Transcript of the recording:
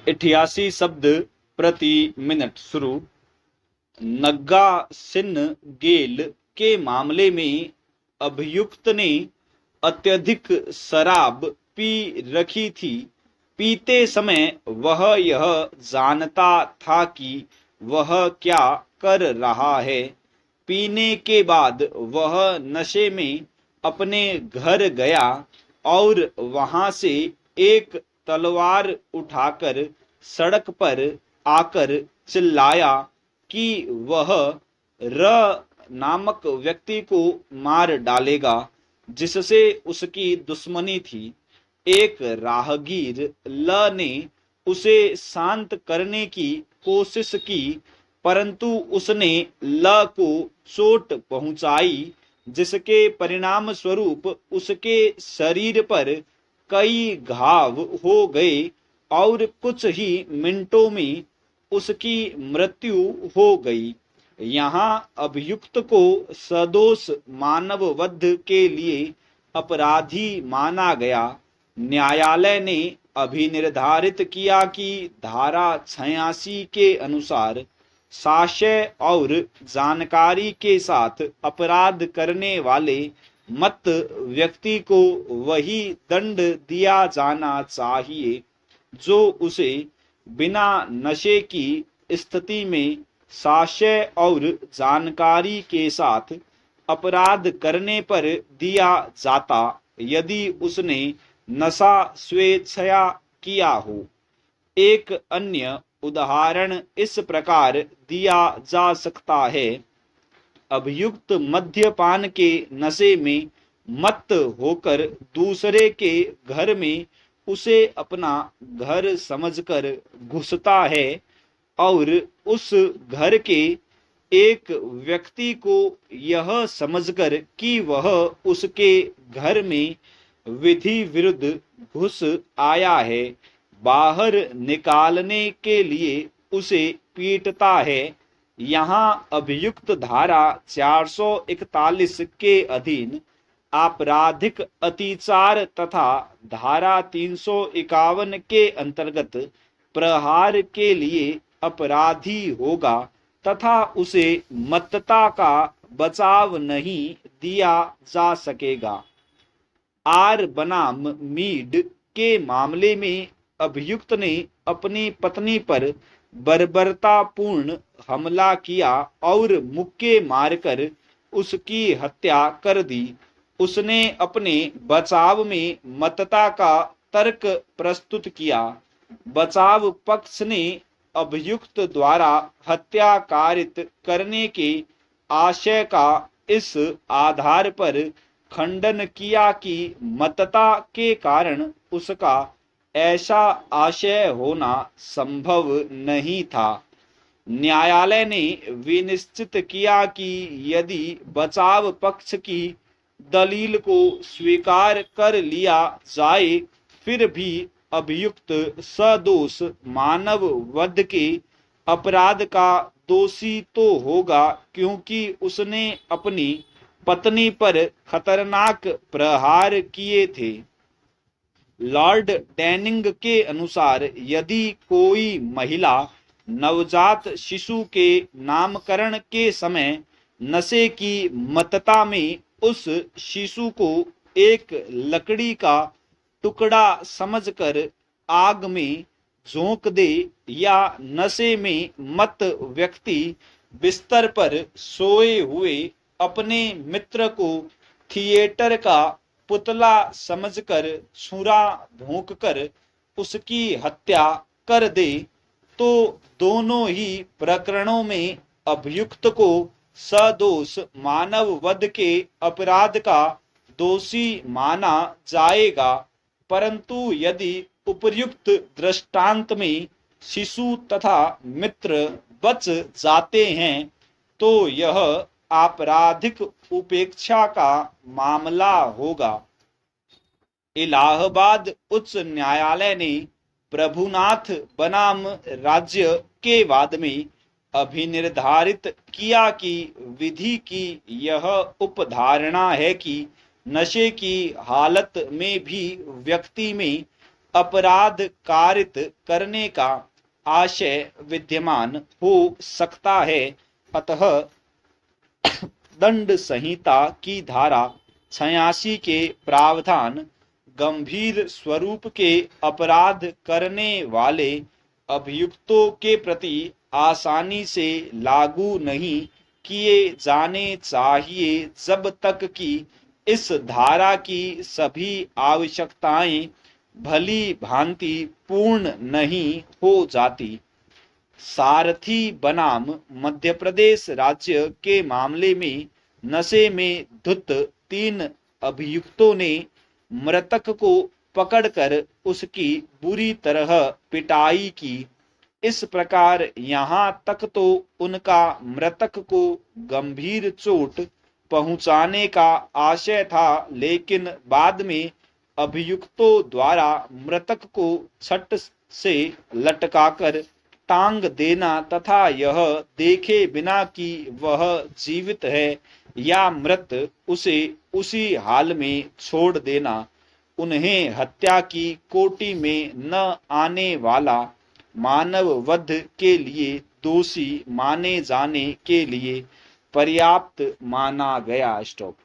88 शब्द प्रति मिनट शुरू। नग्गा सिन्न गेल के मामले में अभियुक्त ने अत्यधिक शराब पी रखी थी। पीते समय वह यह जानता था कि वह क्या कर रहा है। पीने के बाद वह नशे में अपने घर गया और वहां से एक तलवार उठाकर सड़क पर आकर चिल्लाया कि वह र नामक व्यक्ति को मार डालेगा जिससे उसकी दुश्मनी थी। एक राहगीर ल ने उसे शांत करने की कोशिश की, परंतु उसने ल को चोट पहुंचाई, जिसके परिणाम स्वरूप उसके शरीर पर कई घाव हो गए और कुछ ही मिनटों में उसकी मृत्यु हो गई। यहाँ अभियुक्त को सदोष मानव वध के लिए अपराधी माना गया। न्यायालय ने अभिनिर्धारित किया कि धारा 86 के अनुसार साक्ष्य और जानकारी के साथ अपराध करने वाले मत व्यक्ति को वही दंड दिया जाना चाहिए जो उसे बिना नशे की स्थिति में साक्ष्य और जानकारी के साथ अपराध करने पर दिया जाता यदि उसने नशा स्वेच्छया किया हो। एक अन्य उदाहरण इस प्रकार दिया जा सकता है। अभियुक्त मद्यपान के नशे में मत होकर दूसरे के घर में उसे अपना घर समझकर घुसता है और उस घर के एक व्यक्ति को यह समझकर कि वह उसके घर में विधि विरुद्ध घुस आया है, बाहर निकालने के लिए उसे पीटता है। यहाँ अभियुक्त धारा 441 के अधीन आपराधिक अतिचार तथा धारा 351 के अंतर्गत प्रहार के लिए अपराधी होगा तथा उसे मत्तता का बचाव नहीं दिया जा सकेगा। आर बनाम मीड के मामले में अभियुक्त ने अपनी पत्नी पर बर्बरतापूर्ण हमला किया और मुक्के मारकर उसकी हत्या कर दी। उसने अपने बचाव में मत्तता का तर्क प्रस्तुत किया। बचाव पक्ष ने अभियुक्त द्वारा हत्या कारित करने के आशय का इस आधार पर खंडन किया कि मत्तता के कारण उसका ऐसा आशय होना संभव नहीं था। न्यायालय ने विनिश्चित किया कि यदि बचाव पक्ष की दलील को स्वीकार कर लिया जाए फिर भी अभियुक्त सदोष मानव वध के अपराध का दोषी तो होगा, क्योंकि उसने अपनी पत्नी पर खतरनाक प्रहार किए थे। लॉर्ड डैनिंग के अनुसार यदि कोई महिला नवजात शिशु के नामकरण के समय नशे की मत्तता में उस शिशु को एक लकड़ी का टुकड़ा समझकर आग में झोंक दे या नशे में मत व्यक्ति बिस्तर पर सोए हुए अपने मित्र को थिएटर का पुतला समझकर छुरा भोंककर उसकी हत्या कर दे तो दोनों ही प्रकरणों में अभियुक्त को सदोष मानव वध के अपराध का दोषी माना जाएगा। परंतु यदि उपर्युक्त दृष्टांत में शिशु तथा मित्र बच जाते हैं तो यह आपराधिक उपेक्षा का मामला होगा। इलाहाबाद उच्च न्यायालय ने प्रभुनाथ बनाम राज्य के वाद में अभिनिर्धारित किया कि विधि की यह उपधारणा है कि नशे की हालत में भी व्यक्ति में अपराध कारित करने का आशय विद्यमान हो सकता है। अतः दंड संहिता की धारा 86 के प्रावधान गंभीर स्वरूप के अपराध करने वाले अभियुक्तों के प्रति आसानी से लागू नहीं किए जाने चाहिए जब तक कि इस धारा की सभी आवश्यकताएं भली भांति पूर्ण नहीं हो जाती। सारथी बनाम मध्य प्रदेश राज्य के मामले में नशे में धुत 3 अभियुक्तों ने मृतक को पकड़कर उसकी बुरी तरह पिटाई की। इस प्रकार यहाँ तक तो उनका मृतक को गंभीर चोट पहुंचाने का आशय था, लेकिन बाद में अभियुक्तों द्वारा मृतक को छत से लटकाकर टांग देना तथा यह देखे बिना कि वह जीवित है या मृत उसे उसी हाल में छोड़ देना उन्हें हत्या की कोटि में न आने वाला मानव वध के लिए दोषी माने जाने के लिए पर्याप्त माना गया। स्टॉप।